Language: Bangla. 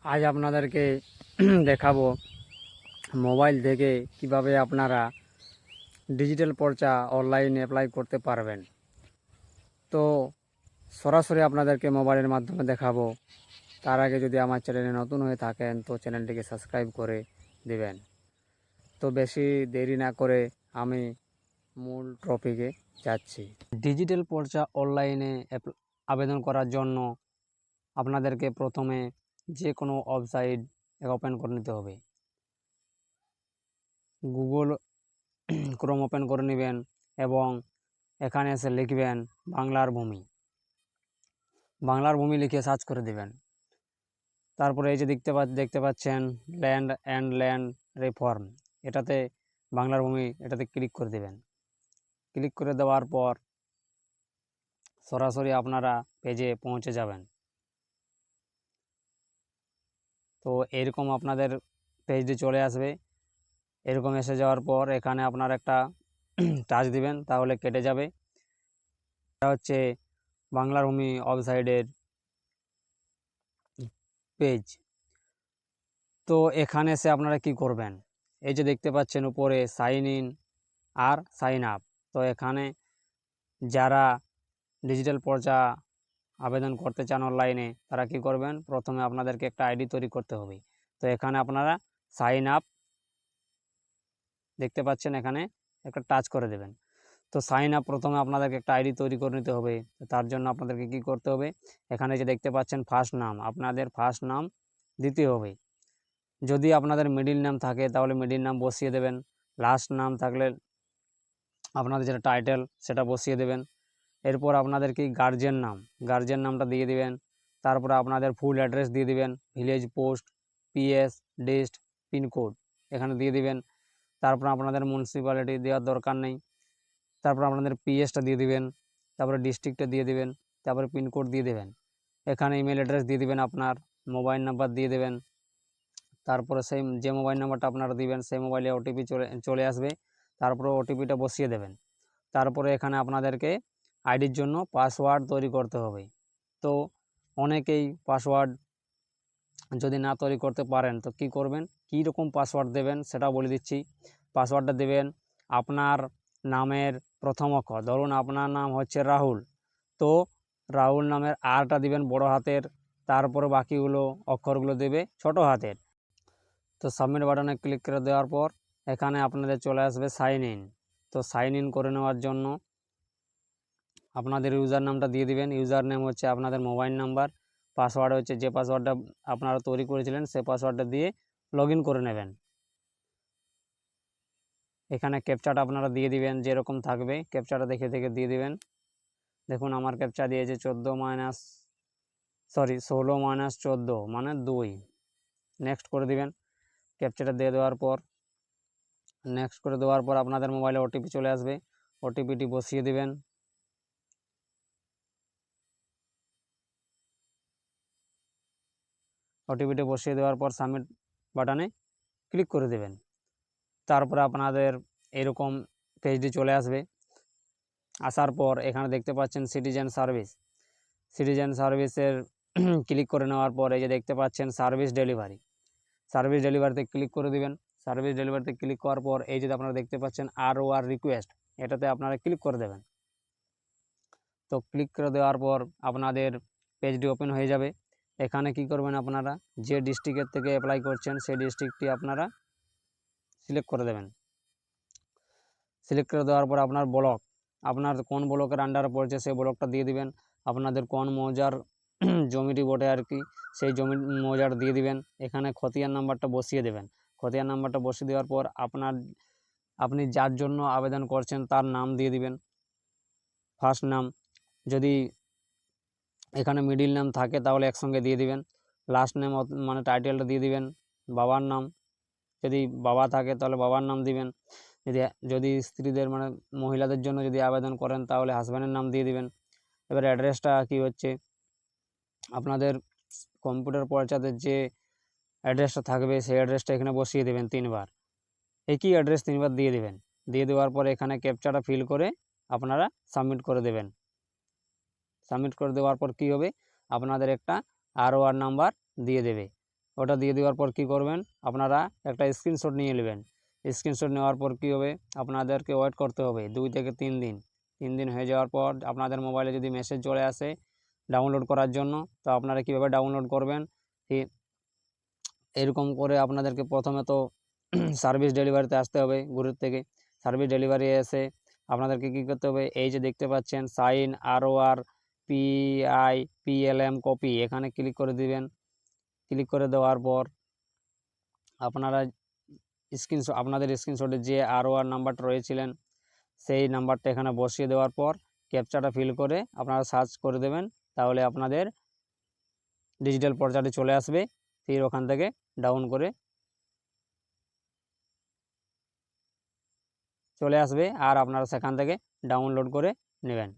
আজ আপনাদেরকে দেখাবো মোবাইল থেকে কিভাবে আপনারা ডিজিটাল পর্চা অনলাইনে অ্যাপ্লাই করতে পারবেন। তো সরাসরি আপনাদেরকে মোবাইলের মাধ্যমে দেখাবো। তার আগে যদি আমার চ্যানেলে নতুন হয়ে থাকেন তো চ্যানেলটিকে সাবস্ক্রাইব করে দিবেন। তো বেশি দেরি না করে আমি মূল টপিকে যাচ্ছি। ডিজিটাল পর্চা অনলাইনে আবেদন করার জন্য আপনাদেরকে প্রথমে যে কোনো ওয়েবসাইট ওপেন করে নিতে হবে। গুগল ক্রোম ওপেন করে নেবেন এবং এখানে এসে লিখবেন বাংলার ভূমি। বাংলার ভূমি লিখে সার্চ করে দেবেন। তারপরে এই যে দেখতে পাচ্ছেন ল্যান্ড অ্যান্ড ল্যান্ড রিফর্ম, এটাতে বাংলার ভূমি এটাতে ক্লিক করে দেবেন। ক্লিক করে দেওয়ার পর সরাসরি আপনারা পেজে পৌঁছে যাবেন। তো এরকম আপনাদের পেজটি চলে আসবে। এরকম এসে যাওয়ার পর এখানে আপনার একটা টাচ দিবেন, তাহলে কেটে যাবে। এটা হচ্ছে বাংলার ভূমি ওয়েবসাইটের পেজ। তো এখানে এসে আপনারা কি করবেন, এই যে দেখতে পাচ্ছেন উপরে সাইন ইন আর সাইন আপ। তো এখানে যারা ডিজিটাল পর্চা আবেদন করতে চান অনলাইনে তারা কি করবেন, প্রথমে আপনাদেরকে একটা আইডি তৈরি করতে হবে। তো এখানে আপনারা সাইন আপ দেখতে পাচ্ছেন, এখানে একটা টাচ করে দেবেন। তো সাইন আপ প্রথমে আপনাদেরকে একটা আইডি তৈরি করে নিতে হবে। তার জন্য আপনাদেরকে কি করতে হবে, এখানে যে দেখতে পাচ্ছেন ফার্স্ট নাম, আপনাদের ফার্স্ট নাম দিতে হবে। যদি আপনাদের মিডিল নাম থাকে তাহলে মিডিল নাম বসিয়ে দেবেন। লাস্ট নাম থাকলে আপনাদের যেটা টাইটেল সেটা বসিয়ে দেবেন। এরপর আপনাদের কি গার্জিয়ান নামটা দিয়ে দিবেন। তারপরে আপনাদের ফুল অ্যাড্রেস দিয়ে দিবেন, village, post, PS, dist, pin code এখানে দিয়ে দিবেন। তারপর আপনাদের মিউনিসিপ্যালিটি দেওয়ার দরকার নেই। তারপর আপনাদের পিএসটা দিয়ে দিবেন, তারপরে ডিস্ট্রিক্টটা দিয়ে দিবেন, তারপরে পিনকোড দিয়ে দেবেন। এখানে ইমেল অ্যাড্রেস দিয়ে দিবেন, আপনার মোবাইল নাম্বার দিয়ে দেবেন। তারপরে সেই যে মোবাইল নাম্বারটা আপনারা দিবেন সেই মোবাইলে ওটিপি চলে আসবে। তারপরে ওটিপিটা বসিয়ে দেবেন। তারপরে এখানে আপনাদেরকে আইডির জন্য পাসওয়ার্ড তৈরি করতে হবে। তো অনেকেই পাসওয়ার্ড যদি না তৈরি করতে পারেন তো কি করবেন, কী রকম পাসওয়ার্ড দেবেন সেটা বলে দিচ্ছি। পাসওয়ার্ডটা দেবেন আপনার নামের প্রথম অক্ষর। ধরুন আপনার নাম হচ্ছে রাহুল, তো রাহুল নামের আরটা দিবেন বড় হাতের, তারপরে বাকিগুলো অক্ষরগুলো দেবে ছোট হাতের। তো সাবমিট বাটনে ক্লিক করে দেওয়ার পর এখানে আপনাদের চলে আসবে সাইন ইন। তো সাইন ইন করে নেওয়ার জন্য আপনাদের ইউজার নামটা দিয়ে দিবেন। ইউজার নেম হচ্ছে আপনাদের মোবাইল নাম্বার, পাসওয়ার্ড হচ্ছে যে পাসওয়ার্ডটা আপনারা তৈরি করেছিলেন সেই পাসওয়ার্ডটা দিয়ে লগ ইন করে নেবেন। এখানে ক্যাপচাটা আপনারা দিয়ে দিবেন, যেরকম থাকবে ক্যাপচাটা দেখে দেখে দিয়ে দিবেন। দেখুন আমার ক্যাপচা দিয়েছে 16 - 14 মানে 2। নেক্সট করে দিবেন। ক্যাপচাটা দিয়ে দেওয়ার পর নেক্সট করে দেওয়ার পর আপনাদের মোবাইলে ওটিপি চলে আসবে, ওটিপিটি বসিয়ে দিবেন। ওটিপিটি বসিয়ে দেওয়ার পর সাবমিট বাটনে ক্লিক করে দেবেন। তারপরে আপনাদের এরকম পেজটি চলে আসবে। আসার পর এখানে দেখতে পাচ্ছেন সিটিজেন সার্ভিসের ক্লিক করে নেওয়ার পর এই যে দেখতে পাচ্ছেন সার্ভিস ডেলিভারিতে ক্লিক করে দিবেন। সার্ভিস ডেলিভারিতে ক্লিক করার পর এই যে আপনারা দেখতে পাচ্ছেন আর রিকোয়েস্ট, এটাতে আপনারা ক্লিক করে দেবেন। তো ক্লিক করে দেওয়ার পর আপনাদের পেজটি ওপেন হয়ে যাবে। এখানে কি করবেন, আপনারা যে ডিস্ট্রিক্টের থেকে অ্যাপ্লাই করছেন সেই ডিস্ট্রিক্টটি আপনারা সিলেক্ট করে দেবেন। সিলেক্ট করে দেওয়ার পর আপনার ব্লক, আপনার কোন ব্লকের আন্ডারে পড়ছে সেই ব্লকটা দিয়ে দিবেন। আপনাদের কোন মৌজার জমিটি বটে আর কি, সেই জমি মৌজার দিয়ে দিবেন। এখানে খতিয়ান নাম্বারটা বসিয়ে দেবেন। খতিয়ান নাম্বারটা বসিয়ে দেওয়ার পর আপনি যার জন্য আবেদন করছেন তার নাম দিয়ে দিবেন, ফার্স্ট নাম। যদি এখানে মিডিল নাম থাকে তাহলে একসঙ্গে দিয়ে দিবেন। লাস্ট নেম মানে টাইটেলটা দিয়ে দিবেন, বাবার নাম যদি বাবা থাকে তাহলে বাবার নাম দিবেন। যদি যদি স্ত্রীদের মানে মহিলাদের জন্য যদি আবেদন করেন তাহলে হাজব্যান্ডের নাম দিয়ে দিবেন। এবার অ্যাড্রেসটা কি হচ্ছে, আপনাদের কম্পিউটার পর্চাতে যে অ্যাড্রেসটা থাকবে সেই অ্যাড্রেসটা এখানে বসিয়ে দেবেন 3বার। একই অ্যাড্রেস 3বার দিয়ে দেবেন। দিয়ে দেওয়ার পর এখানে ক্যাপচাটা ফিল করে আপনারা সাবমিট করে দেবেন। সাবমিট করে দেওয়ার পর কী হবে, আপনাদের একটা আর নাম্বার দিয়ে দেবে। ওটা দিয়ে দেওয়ার পর কি করবেন, আপনারা একটা স্ক্রিনশট নিয়ে নেবেন। স্ক্রিনশট নেওয়ার পর কী হবে, আপনাদেরকে ওয়েট করতে হবে 2 থেকে 3 দিন। 3 দিন হয়ে যাওয়ার পর আপনাদের মোবাইলে যদি মেসেজ চলে আসে ডাউনলোড করার জন্য, তো আপনারা কীভাবে ডাউনলোড করবেন, এরকম করে আপনাদেরকে প্রথমে তো সার্ভিস ডেলিভারিতে আসতে হবে গ্রুপ থেকে। সার্ভিস ডেলিভারি এসে আপনাদেরকে কী করতে হবে, এই যে দেখতে পাচ্ছেন সাইন ROR PIPLM কপি, এখানে ক্লিক করে দিবেন। ক্লিক করে দেওয়ার পর আপনারা আপনাদের স্ক্রিনশটে যে ROR নাম্বারটা রয়েছিলেন সেই নাম্বারটা এখানে বসিয়ে দেওয়ার পর ক্যাপচাটা ফিল করে আপনারা সার্চ করে দেবেন, তাহলে আপনাদের ডিজিটাল পর্চাটি চলে আসবে। ফির ওখান থেকে ডাউন করে চলে আসবে আর আপনারা সেখান থেকে ডাউনলোড করে নেবেন।